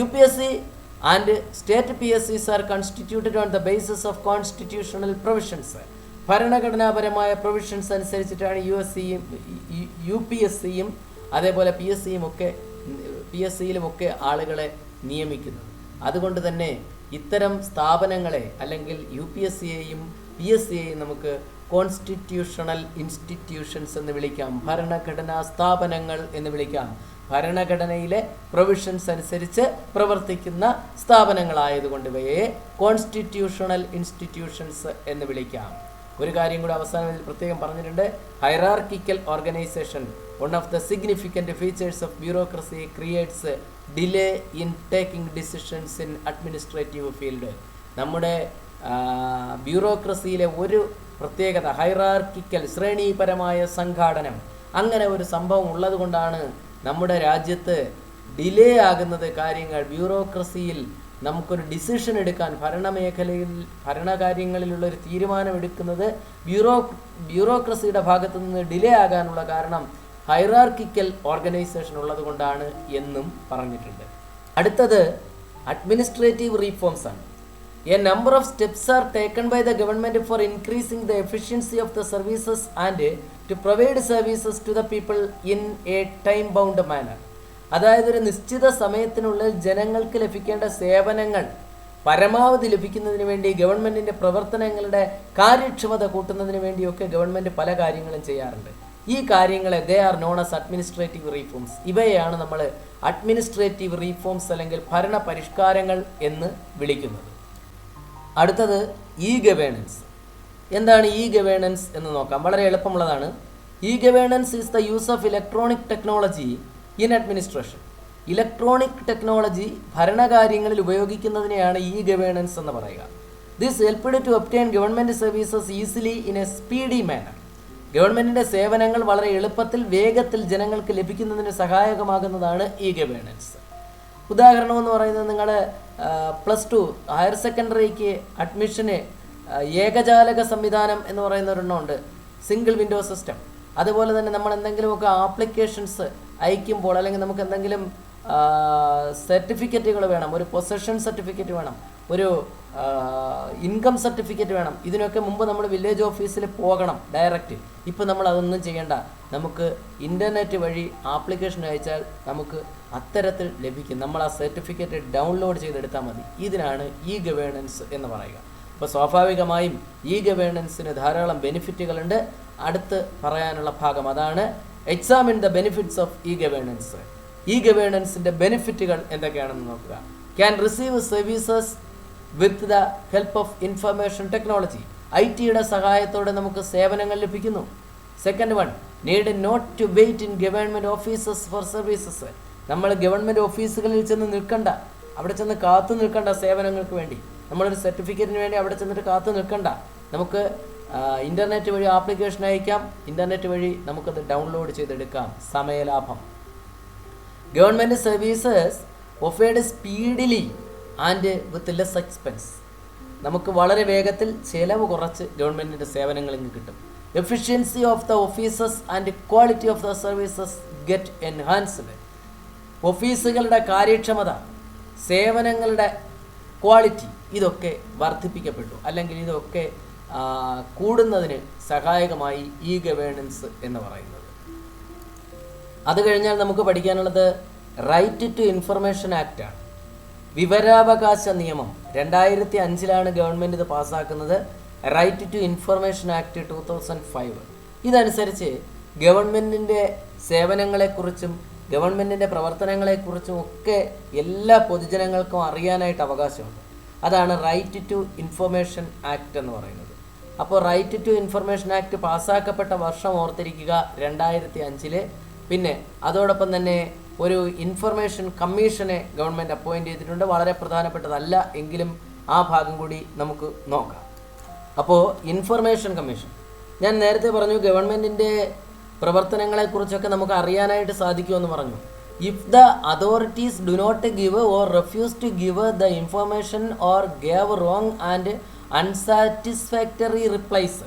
UPSC and state PSCs are constituted on the basis of constitutional provisions. ഭരണഘടനാപരമായ provisions അനുസരിച്ചിട്ടാണ് UPSCയും അതേപോലെ PSCയിലുമൊക്കെ ആളുകളെ നിയമിക്കുന്നത്. അതുകൊണ്ട് തന്നെ ഇത്തരം സ്ഥാപനങ്ങളെ അല്ലെങ്കിൽ UPSCയെയും PSCയെയും നമുക്ക് കോൺസ്റ്റിറ്റ്യൂഷണൽ ഇൻസ്റ്റിറ്റ്യൂഷൻസ് എന്ന് വിളിക്കാം, ഭരണഘടനാ സ്ഥാപനങ്ങൾ എന്ന് വിളിക്കാം. ഭരണഘടനയിലെ പ്രൊവിഷൻസ് അനുസരിച്ച് പ്രവർത്തിക്കുന്ന സ്ഥാപനങ്ങളായതുകൊണ്ട് ഇവയെ കോൺസ്റ്റിറ്റ്യൂഷണൽ ഇൻസ്റ്റിറ്റ്യൂഷൻസ് എന്ന് വിളിക്കാം. ഒരു കാര്യം കൂടി അവസാനം ഇതിൽ പ്രത്യേകം പറഞ്ഞിട്ടുണ്ട്. Hierarchical organisation, one of the significant features of bureaucracy creates delay in taking decisions in administrative field. നമ്മുടെ ബ്യൂറോക്രസിയിലെ ഒരു പ്രത്യേകത ഹൈറാർക്കിക്കൽ, ശ്രേണീപരമായ സംഘാടനം, അങ്ങനെ ഒരു സംഭവം ഉള്ളത് കൊണ്ടാണ് നമ്മുടെ രാജ്യത്ത് ഡിലേ ആകുന്നത് കാര്യങ്ങൾ. ബ്യൂറോക്രസിയിൽ നമുക്കൊരു ഡിസിഷൻ എടുക്കാൻ ഭരണകാര്യങ്ങളിലുള്ളൊരു തീരുമാനമെടുക്കുന്നത് ബ്യൂറോക്രസിയുടെ ഭാഗത്തു നിന്ന് ഡിലേ ആകാനുള്ള കാരണം ഹൈറാർക്കിക്കൽ ഓർഗനൈസേഷൻ ഉള്ളത് കൊണ്ടാണ് എന്നും പറഞ്ഞിട്ടുണ്ട്. അടുത്തത് അഡ്മിനിസ്ട്രേറ്റീവ് റീഫോംസ് ആണ്. A number of steps are taken by the government for increasing the efficiency of the services and to provide services to the people in a time-bound manner. അതായത് ഒരു നിശ്ചിത സമയത്തിനുള്ളിൽ ജനങ്ങൾക്ക് ലഭിക്കേണ്ട സേവനങ്ങൾ പരമാവധി ലഭിക്കുന്നതിന് വേണ്ടി ഗവൺമെൻറ്റിൻ്റെ പ്രവർത്തനങ്ങളുടെ കാര്യക്ഷമത കൂട്ടുന്നതിന് വേണ്ടിയൊക്കെ ഗവൺമെൻറ് പല കാര്യങ്ങളും ചെയ്യാറുണ്ട്. ഈ കാര്യങ്ങളെ they are known as administrative reforms. ഇവയെയാണ് നമ്മൾ അഡ്മിനിസ്ട്രേറ്റീവ് റീഫോംസ് അല്ലെങ്കിൽ ഭരണ പരിഷ്കാരങ്ങൾ എന്ന് വിളിക്കുന്നത്. അടുത്തത് ഗവേണൻസ്. എന്താണ് ഗവേണൻസ് എന്ന് നോക്കാം. വളരെ എളുപ്പമുള്ളതാണ്. Governance is the use of electronic technology in administration. Electronic technology ഭരണകാര്യങ്ങളിൽ ഉപയോഗിക്കുന്നതിനെയാണ് ഗവേണൻസ് എന്ന് പറയുക. This helped to obtain government services easily in a speedy manner. ഗവൺമെൻറ്റിൻ്റെ സേവനങ്ങൾ വളരെ എളുപ്പത്തിൽ വേഗത്തിൽ ജനങ്ങൾക്ക് ലഭിക്കുന്നതിന് സഹായകമാകുന്നതാണ് ഇ ഗവേണൻസ്. ഉദാഹരണം എന്ന് പറയുന്നത്, നിങ്ങൾ +2 ഹയർ സെക്കൻഡറിക്ക് അഡ്മിഷന് ഏകജാലക സംവിധാനം എന്ന് പറയുന്ന ഒരെണ്ണമുണ്ട്, സിംഗിൾ വിൻഡോ സിസ്റ്റം. അതുപോലെ തന്നെ നമ്മൾ എന്തെങ്കിലുമൊക്കെ ആപ്ലിക്കേഷൻസ് അയക്കുമ്പോൾ, അല്ലെങ്കിൽ നമുക്ക് എന്തെങ്കിലും സർട്ടിഫിക്കറ്റുകൾ വേണം, ഒരു പൊസഷൻ സർട്ടിഫിക്കറ്റ് വേണം, ഒരു ഇൻകം സർട്ടിഫിക്കറ്റ് വേണം, ഇതിനൊക്കെ മുമ്പ് നമ്മൾ വില്ലേജ് ഓഫീസിൽ പോകണം ഡയറക്റ്റ്. ഇപ്പോൾ നമ്മൾ അതൊന്നും ചെയ്യേണ്ട, നമുക്ക് ഇൻ്റർനെറ്റ് വഴി ആപ്ലിക്കേഷൻ അയച്ചാൽ നമുക്ക് അത്തരത്തിൽ ലഭിക്കും. നമ്മൾ ആ സർട്ടിഫിക്കറ്റ് ഡൗൺലോഡ് ചെയ്തെടുത്താൽ മതി. ഇതിനാണ് ഇ ഗവേണൻസ് എന്ന് പറയുക. അപ്പോൾ സ്വാഭാവികമായും ഇ ഗവേണൻസിന് ധാരാളം ബെനിഫിറ്റുകളുണ്ട്. അടുത്ത് പറയാനുള്ള ഭാഗം അതാണ്, examine the benefits of E governance. E ഗവേണൻസിൻ്റെ ബെനിഫിറ്റുകൾ എന്തൊക്കെയാണെന്ന് നോക്കുക. Can receive services with the help of information technology. IT-യുടെ സഹായത്തോടെ നമുക്ക് സേവനങ്ങൾ ലഭിക്കുന്നു. Second one, need not to wait in government offices for services. നമ്മൾ ഗവൺമെൻറ് ഓഫീസുകളിൽ ചെന്ന് നിൽക്കണ്ട, അവിടെ ചെന്ന് കാത്തു നിൽക്കണ്ട സേവനങ്ങൾക്ക് വേണ്ടി. നമ്മളൊരു സർട്ടിഫിക്കറ്റിന് വേണ്ടി അവിടെ ചെന്നിട്ട് കാത്തു നിൽക്കണ്ട. നമുക്ക് ഇൻ്റർനെറ്റ് വഴി ആപ്ലിക്കേഷൻ അയക്കാം, ഇൻ്റർനെറ്റ് വഴി നമുക്കത് ഡൗൺലോഡ് ചെയ്തെടുക്കാം. സമയലാഭം. Government services offered speedily and with less expense. നമുക്ക് വളരെ വേഗത്തിൽ ചിലവ് കുറച്ച് ഗവൺമെൻറ്റിൻ്റെ സേവനങ്ങൾ ഇങ്ങ് കിട്ടും. Efficiency of the offices and quality of the services get enhanced. ഓഫീസുകളുടെ കാര്യക്ഷമത, സേവനങ്ങളുടെ ക്വാളിറ്റി, ഇതൊക്കെ വർദ്ധിപ്പിക്കപ്പെട്ടു, അല്ലെങ്കിൽ ഇതൊക്കെ കൂടുന്നതിന് സഹായകമായി ഇ ഗവേണൻസ് എന്ന് പറയുന്നത്. അത് കഴിഞ്ഞാൽ നമുക്ക് പഠിക്കാനുള്ളത് റൈറ്റ് ടു ഇൻഫർമേഷൻ ആക്റ്റാണ്. വിവരാവകാശ നിയമം 2005 ഗവൺമെൻറ് ഇത് പാസ്സാക്കുന്നത്. Right to information act 2005. ഇതനുസരിച്ച് ഗവൺമെൻറ്റിൻ്റെ സേവനങ്ങളെക്കുറിച്ചും ഗവൺമെൻറ്റിൻ്റെ പ്രവർത്തനങ്ങളെക്കുറിച്ചും ഒക്കെ എല്ലാ പൊതുജനങ്ങൾക്കും അറിയാനായിട്ട് അവകാശമുണ്ട്. അതാണ് റൈറ്റ് ടു ഇൻഫർമേഷൻ ആക്ട് എന്ന് പറയുന്നത്. അപ്പോൾ റൈറ്റ് ടു ഇൻഫർമേഷൻ ആക്ട് പാസ്സാക്കപ്പെട്ട വർഷം ഓർത്തിരിക്കുക, 2005. പിന്നെ അതോടൊപ്പം തന്നെ ഒരു ഇൻഫർമേഷൻ കമ്മീഷനെ ഗവൺമെൻറ് അപ്പോയിൻ്റ് ചെയ്തിട്ടുണ്ട്. വളരെ പ്രധാനപ്പെട്ടതല്ല എങ്കിലും ആ ഭാഗം കൂടി നമുക്ക് നോക്കാം. അപ്പോൾ ഇൻഫർമേഷൻ കമ്മീഷൻ, ഞാൻ നേരത്തെ പറഞ്ഞു ഗവൺമെൻറ്റിൻ്റെ പ്രവർത്തനങ്ങളെക്കുറിച്ചൊക്കെ നമുക്ക് അറിയാനായിട്ട് സാധിക്കുമെന്ന് പറഞ്ഞു. If the authorities do not give or refuse to give the information or gave wrong and unsatisfactory replies.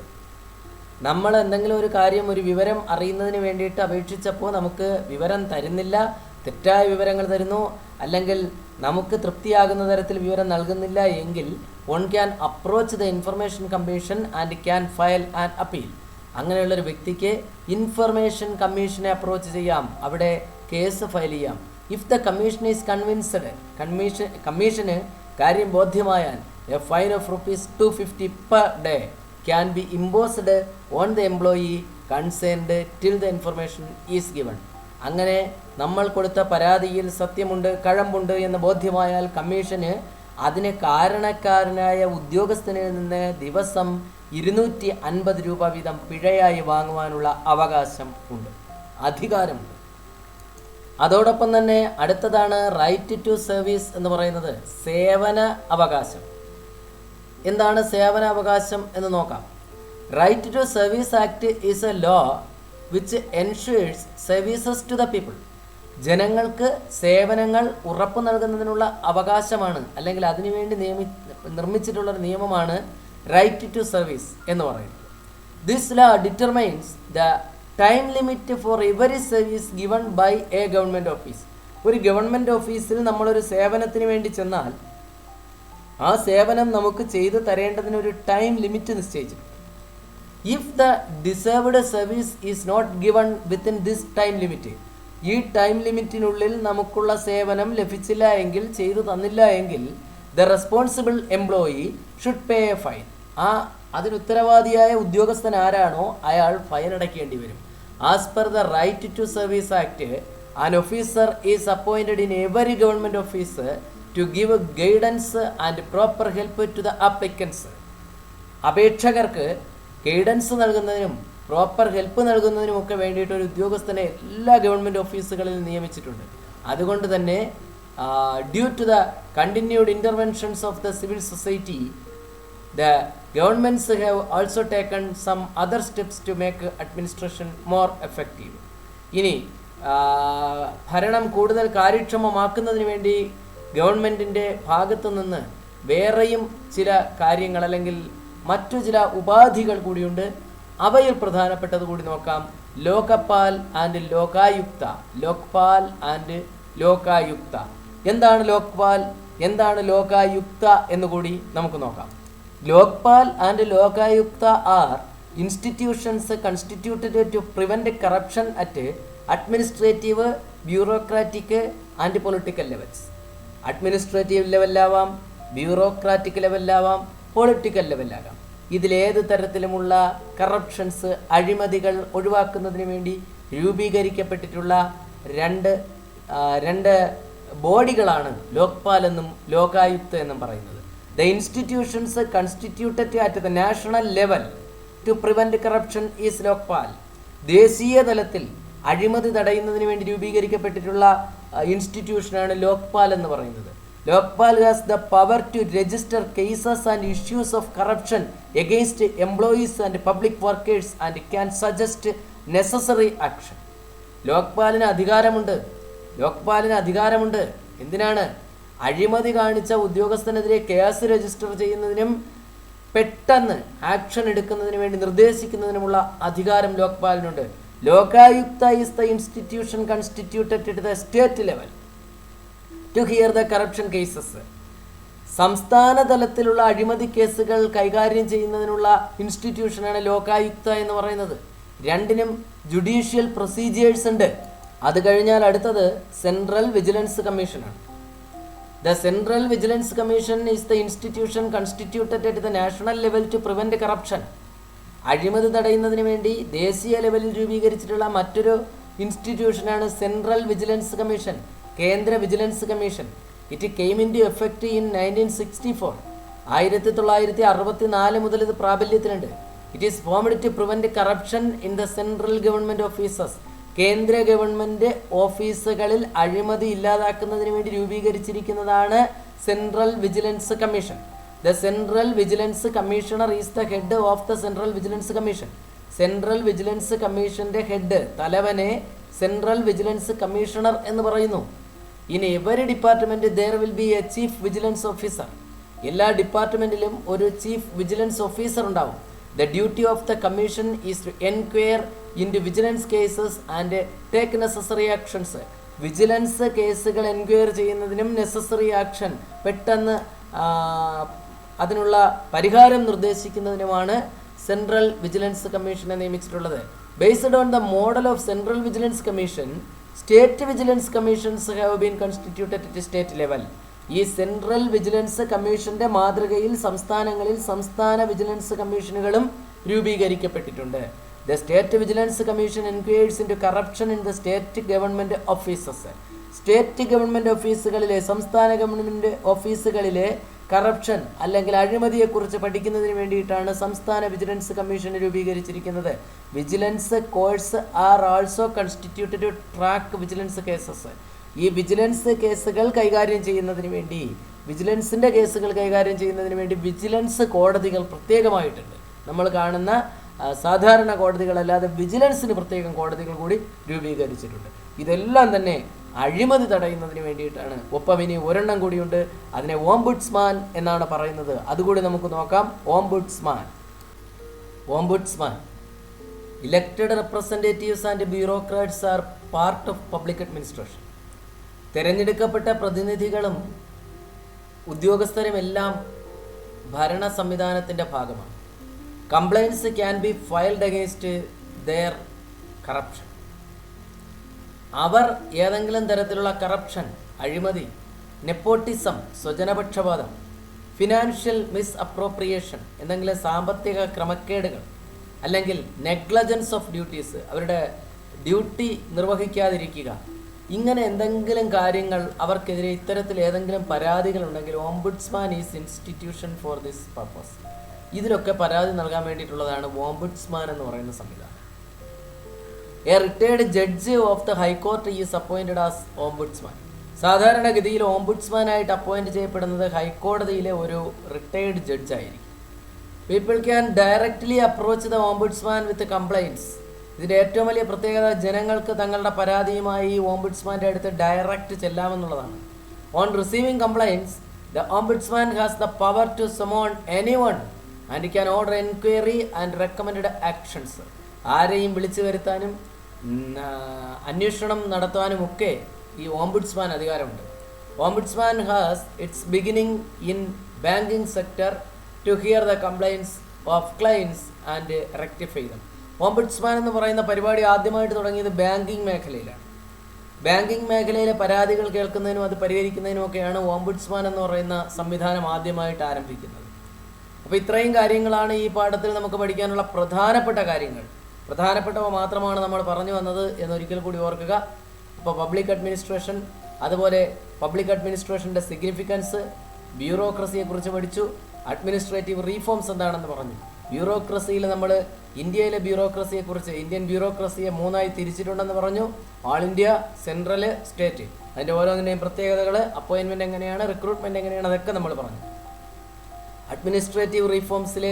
നമ്മൾ എന്തെങ്കിലും ഒരു കാര്യം, ഒരു വിവരം അറിയുന്നതിന് വേണ്ടിയിട്ട് അപേക്ഷിച്ചപ്പോൾ നമുക്ക് വിവരം തരുന്നില്ല, തെറ്റായ വിവരങ്ങൾ തരുന്നു, അല്ലെങ്കിൽ നമുക്ക് തൃപ്തിയാകുന്ന തരത്തിൽ വിവരം നൽകുന്നില്ല എങ്കിൽ one can approach the information commission and can file an appeal. അങ്ങനെയുള്ളൊരു വ്യക്തിക്ക് ഇൻഫർമേഷൻ കമ്മീഷനെ അപ്രോച്ച് ചെയ്യാം, അവിടെ കേസ് ഫയൽ ചെയ്യാം. If the commission is convinced, കമ്മീഷന് കാര്യം ബോധ്യമായാൽ a fine of ₹250 per day can be imposed on the employee concerned till the information is given. അങ്ങനെ നമ്മൾ കൊടുത്ത പരാതിയിൽ സത്യമുണ്ട്, കഴമ്പുണ്ട് എന്ന് ബോധ്യമായാൽ കമ്മീഷന് അതിന് കാരണക്കാരനായ ഉദ്യോഗസ്ഥനിൽ നിന്ന് ദിവസം ₹250 വീതം പിഴയായി വാങ്ങുവാനുള്ള അവകാശം ഉണ്ട്, അധികാരമുണ്ട്. അതോടൊപ്പം തന്നെ അടുത്തതാണ് റൈറ്റ് ടു സർവീസ് എന്ന് പറയുന്നത്, സേവന അവകാശം. എന്താണ് സേവന അവകാശം എന്ന് നോക്കാം. Right to service act is a law which ensures services to the people. ജനങ്ങൾക്ക് സേവനങ്ങൾ ഉറപ്പു നൽകുന്നതിനുള്ള അവകാശമാണ്, അല്ലെങ്കിൽ അതിനുവേണ്ടി നിർമ്മിച്ചിട്ടുള്ളൊരു നിയമമാണ് റൈറ്റ് ടു സർവീസ് എന്ന് പറയുന്നത്. This law determines the time limit for every service given by a government office. ഒരു ഗവൺമെൻറ് ഓഫീസിൽ നമ്മളൊരു സേവനത്തിന് വേണ്ടി ചെന്നാൽ ആ സേവനം നമുക്ക് ചെയ്തു തരേണ്ടതിനൊരു ടൈം ലിമിറ്റ് നിശ്ചയിച്ചിട്ടുണ്ട്. If the deserved service is not given within this time limit, ഈ ടൈം ലിമിറ്റിനുള്ളിൽ നമുക്കുള്ള സേവനം ലഭിച്ചില്ല എങ്കിൽ, ചെയ്തു തന്നില്ല എങ്കിൽ, the responsible employee should pay a fine. അതിനുത്തരവാദിയായ ഉദ്യോഗസ്ഥൻ ആരാണോ അയാൾ ഫൈൻ അടയ്ക്കേണ്ടി വരും. As per the right to service act, an officer is appointed in every government office to give guidance and proper help to the applicants. അപേക്ഷകർക്ക് guidance നൽകുന്നതിനും proper help നൽകുന്നതിനുമൊക്കെ വേണ്ടിയിട്ട് ഒരു ഉദ്യോഗസ്ഥനെ എല്ലാ ഗവൺമെൻറ് ഓഫീസുകളിലും നിയമിച്ചിട്ടുണ്ട്. അതുകൊണ്ട് തന്നെ due to the continued interventions of the civil society, The governments have also taken some other steps to make administration more effective. ഇനി ഭരണം കൂടുതൽ കാര്യക്ഷമമാക്കുന്നതിന് വേണ്ടി ഗവൺമെൻറ്റിൻ്റെ ഭാഗത്തു നിന്ന് വേറെയും ചില കാര്യങ്ങൾ അല്ലെങ്കിൽ മറ്റു ചില ഉപാധികൾ കൂടിയുണ്ട്. അവയിൽ പ്രധാനപ്പെട്ടത് കൂടി നോക്കാം. ലോകപാൽ ആൻഡ് ലോകായുക്ത. ലോക്പാൽ ആൻഡ് ലോകായുക്ത. എന്താണ് ലോക്പാൽ, എന്താണ് ലോകായുക്ത എന്നുകൂടി നമുക്ക് നോക്കാം. Lokpal and Lokayukta are institutions constituted to prevent corruption at administrative, bureaucratic and political levels. Administrative ലെവലിലാവാം, ബ്യൂറോക്രാറ്റിക് ലെവലിലാവാം, പൊളിറ്റിക്കൽ ലെവലിലാകാം. ഇതിലേത് തരത്തിലുമുള്ള കറപ്ഷൻസ്, അഴിമതികൾ ഒഴിവാക്കുന്നതിന് വേണ്ടി രൂപീകരിക്കപ്പെട്ടിട്ടുള്ള രണ്ട് ബോഡികളാണ് ലോക്പാൽ എന്നും ലോകായുക്ത എന്നും പറയുന്നത്. The institutions constituted at the national level to prevent corruption is Lokpal. ദേശീയ തലത്തിൽ അഴിമതി തടയുന്നതിന് വേണ്ടി രൂപീകരിക്കപ്പെട്ടിട്ടുള്ള ഇൻസ്റ്റിറ്റ്യൂഷനാണ് ലോക്പാൽ എന്ന് പറയുന്നത്. Lokpal has the power to register cases and issues of corruption against employees and public workers and can suggest necessary action. ലോക്പാലിന് അധികാരമുണ്ട്. എന്തിനാണ്? അഴിമതി കാണിച്ച ഉദ്യോഗസ്ഥനെതിരെ കേസ് രജിസ്റ്റർ ചെയ്യുന്നതിനും പെട്ടെന്ന് ആക്ഷൻ എടുക്കുന്നതിന് വേണ്ടി നിർദ്ദേശിക്കുന്നതിനുമുള്ള അധികാരം ലോക്പാലിനുണ്ട്. Lokayukta is the institution constituted at the state level to hear the corruption cases. സംസ്ഥാന തലത്തിലുള്ള അഴിമതി കേസുകൾ കൈകാര്യം ചെയ്യുന്നതിനുള്ള ഇൻസ്റ്റിറ്റ്യൂഷനാണ് ലോകായുക്ത എന്ന് പറയുന്നത്. രണ്ടിനും ജുഡീഷ്യൽ പ്രൊസീജിയേഴ്സ് ഉണ്ട്. അത് കഴിഞ്ഞാൽ അടുത്തത് സെൻട്രൽ വിജിലൻസ് കമ്മീഷനാണ്. The central vigilance commission is the institution constituted at the national level to prevent corruption. അഴിമതി തടയുന്നതിന് വേണ്ടി ദേശീയ ലെവലിൽ രൂപീകരിച്ചിട്ടുള്ള മറ്റൊരു ഇൻസ്റ്റിറ്റ്യൂഷനാണ് സെൻട്രൽ വിജിലൻസ് കമ്മീഷൻ, കേന്ദ്ര vigilance commission. It came into effect in 1964. 1964 മുതൽ ഇത് പ്രാബല്യത്തിലുണ്ട്. It is formed to prevent corruption in the central government offices. കേന്ദ്ര ഗവൺമെൻറ് ഓഫീസുകളിൽ അഴിമതി ഇല്ലാതാക്കുന്നതിന് വേണ്ടി രൂപീകരിച്ചിരിക്കുന്നതാണ് central vigilance commission. The central vigilance commissioner is the head of the central vigilance commission. Central vigilance കമ്മീഷൻ്റെ ഹെഡ്, തലവനെ സെൻട്രൽ വിജിലൻസ് കമ്മീഷണർ എന്ന് പറയുന്നു. In every department there will be a chief vigilance officer. എല്ലാ ഡിപ്പാർട്ട്മെൻറ്റിലും ഒരു chief vigilance officer ഉണ്ടാവും. The duty of the commission is to enquire into vigilance cases and take necessary actions. Vigilance കേസുകൾ enquire ചെയ്യുന്നതിനും necessary action, പെട്ടെന്ന് അതിനുള്ള പരിഹാരം നിർദ്ദേശിക്കുന്നതിനുമാണ് സെൻട്രൽ വിജിലൻസ് കമ്മീഷനെ നിയമിച്ചിട്ടുള്ളത്. Based on the model of central vigilance commission, state vigilance commissions have been constituted at state level. ഈ central vigilance കമ്മീഷൻ്റെ മാതൃകയിൽ സംസ്ഥാനങ്ങളിൽ സംസ്ഥാന വിജിലൻസ് കമ്മീഷനുകളും രൂപീകരിക്കപ്പെട്ടിട്ടുണ്ട്. The state vigilance commission enquires into corruption in the state government offices. State government ഓഫീസുകളിലെ, സംസ്ഥാന government ഓഫീസുകളിലെ കറപ്ഷൻ അല്ലെങ്കിൽ അഴിമതിയെക്കുറിച്ച് പഠിക്കുന്നതിന് വേണ്ടിയിട്ടാണ് സംസ്ഥാന വിജിലൻസ് കമ്മീഷൻ രൂപീകരിച്ചിരിക്കുന്നത്. Vigilance courts are also constituted to track vigilance cases. ഈ വിജിലൻസ് കേസുകൾ കൈകാര്യം ചെയ്യുന്നതിന് വേണ്ടി, വിജിലൻസിൻ്റെ കേസുകൾ കൈകാര്യം ചെയ്യുന്നതിന് വേണ്ടി വിജിലൻസ് കോടതികൾ പ്രത്യേകമായിട്ടുണ്ട്. നമ്മൾ കാണുന്ന സാധാരണ കോടതികളല്ലാതെ വിജിലൻസിന് പ്രത്യേകം കോടതികൾ കൂടി രൂപീകരിച്ചിട്ടുണ്ട്. ഇതെല്ലാം തന്നെ അഴിമതി തടയുന്നതിന് വേണ്ടിയിട്ടാണ്. ഒപ്പം ഇനി ഒരെണ്ണം കൂടിയുണ്ട്, അതിനെ ഓംബുഡ്സ്മാൻ എന്നാണ് പറയുന്നത്. അതുകൂടി നമുക്ക് നോക്കാം. Ombudsman elected representatives and bureaucrats are part of public administration. തിരഞ്ഞെടുക്കപ്പെട്ട പ്രതിനിധികളും ഉദ്യോഗസ്ഥരുമെല്ലാം ഭരണ സംവിധാനത്തിൻ്റെ ഭാഗമാണ്. Complaints can be filed against their corruption. അവർ ഏതെങ്കിലും തരത്തിലുള്ള കറപ്ഷൻ, അഴിമതി, നെപ്പോട്ടിസം, സ്വജനപക്ഷപാതം, ഫിനാൻഷ്യൽ മിസ് അപ്രോപ്രിയേഷൻ, എന്തെങ്കിലും സാമ്പത്തിക ക്രമക്കേടുകൾ, അല്ലെങ്കിൽ നെഗ്ലജൻസ് ഓഫ് ഡ്യൂട്ടീസ്, അവരുടെ ഡ്യൂട്ടി നിർവഹിക്കാതിരിക്കുക, ഇങ്ങനെ എന്തെങ്കിലും കാര്യങ്ങൾ അവർക്കെതിരെ ഇത്തരത്തിൽ ഏതെങ്കിലും പരാതികളുണ്ടെങ്കിൽ ombudsman is institution for this purpose. ഇതിലൊക്കെ പരാതി നൽകാൻ വേണ്ടിയിട്ടുള്ളതാണ് ഓംബുഡ്സ്മാൻ എന്ന് പറയുന്ന സംവിധാനം. A retired judge of the high court is appointed as ombudsman. സാധാരണഗതിയിൽ ഓംബുഡ്സ്മാനായിട്ട് അപ്പോയിൻറ്റ് ചെയ്യപ്പെടുന്നത് ഹൈക്കോടതിയിലെ ഒരു റിട്ടയർഡ് ജഡ്ജായിരിക്കും. People can directly approach the ombudsman with complaints. ഇതിൻ്റെ ഏറ്റവും വലിയ പ്രത്യേകത ജനങ്ങൾക്ക് തങ്ങളുടെ പരാതിയുമായി ഈ ഓംബുഡ്സ്മാൻ്റെ അടുത്ത് ഡയറക്റ്റ് ചെല്ലാമെന്നുള്ളതാണ്. On receiving complaints the ombudsman has the power to summon anyone and can order enquiry and recommend actions. ആരെയും വിളിച്ചു വരുത്താനും അന്വേഷണം നടത്താനുമൊക്കെ ഈ ഓംബുഡ്സ്മാൻ അധികാരമുണ്ട്. Ombudsman has its beginning in banking sector to hear the complaints of clients and rectify them. Ombudsman എന്ന് പറയുന്ന പരിപാടി ആദ്യമായിട്ട് തുടങ്ങിയത് ബാങ്കിങ് മേഖലയിലാണ്. ബാങ്കിങ് മേഖലയിലെ പരാതികൾ കേൾക്കുന്നതിനും അത് പരിഹരിക്കുന്നതിനുമൊക്കെയാണ് ഓംബുഡ്സ്മാൻ എന്ന് പറയുന്ന സംവിധാനം ആദ്യമായിട്ട് ആരംഭിക്കുന്നത്. അപ്പോൾ ഇത്രയും കാര്യങ്ങളാണ് ഈ പാഠത്തിൽ നമുക്ക് പഠിക്കാനുള്ള പ്രധാനപ്പെട്ട കാര്യങ്ങൾ. പ്രധാനപ്പെട്ടവ മാത്രമാണ് നമ്മൾ പറഞ്ഞു വന്നത് എന്നൊരിക്കൽ കൂടി ഓർക്കുക. അപ്പോൾ പബ്ലിക് അഡ്മിനിസ്ട്രേഷൻ, അതുപോലെ പബ്ലിക് അഡ്മിനിസ്ട്രേഷൻ്റെ സിഗ്നിഫിക്കൻസ്, ബ്യൂറോക്രസിയെക്കുറിച്ച് പഠിച്ചു, അഡ്മിനിസ്ട്രേറ്റീവ് റീഫോംസ് എന്താണെന്ന് പറഞ്ഞു. ബ്യൂറോക്രസിയിൽ നമ്മൾ ഇന്ത്യയിലെ ബ്യൂറോക്രസിയെക്കുറിച്ച് ഇന്ത്യൻ ബ്യൂറോക്രസിയെ 3ആയി തിരിച്ചിട്ടുണ്ടെന്ന് പറഞ്ഞു. All India, central, state. അതിൻ്റെ ഓരോന്നിൻ്റെയും പ്രത്യേകതകൾ, അപ്പോയിൻമെൻറ്റ് എങ്ങനെയാണ്, റിക്രൂട്ട്മെൻറ്റ് എങ്ങനെയാണ്, അതൊക്കെ നമ്മൾ പറഞ്ഞു. അഡ്മിനിസ്ട്രേറ്റീവ് റീഫോംസിൽ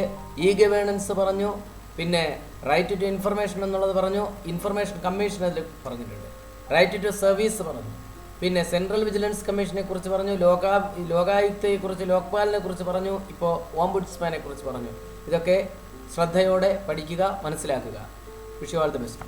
ഇ ഗവേണൻസ് പറഞ്ഞു, പിന്നെ റൈറ്റ് ടു ഇൻഫർമേഷൻ എന്നുള്ളത് പറഞ്ഞു, ഇൻഫർമേഷൻ കമ്മീഷൻ അതിൽ പറഞ്ഞിട്ടുണ്ട്, റൈറ്റ് ടു സർവീസ് പറഞ്ഞു, പിന്നെ സെൻട്രൽ വിജിലൻസ് കമ്മീഷനെ കുറിച്ച് പറഞ്ഞു, ലോകായുക്തയെക്കുറിച്ച്, ലോക്പാലിനെ കുറിച്ച് പറഞ്ഞു, ഇപ്പോൾ ഓംബുഡ്സ്മാനെ കുറിച്ച് പറഞ്ഞു. ഇതൊക്കെ ശ്രദ്ധയോടെ പഠിക്കുക, മനസ്സിലാക്കുക. Wish you all the best.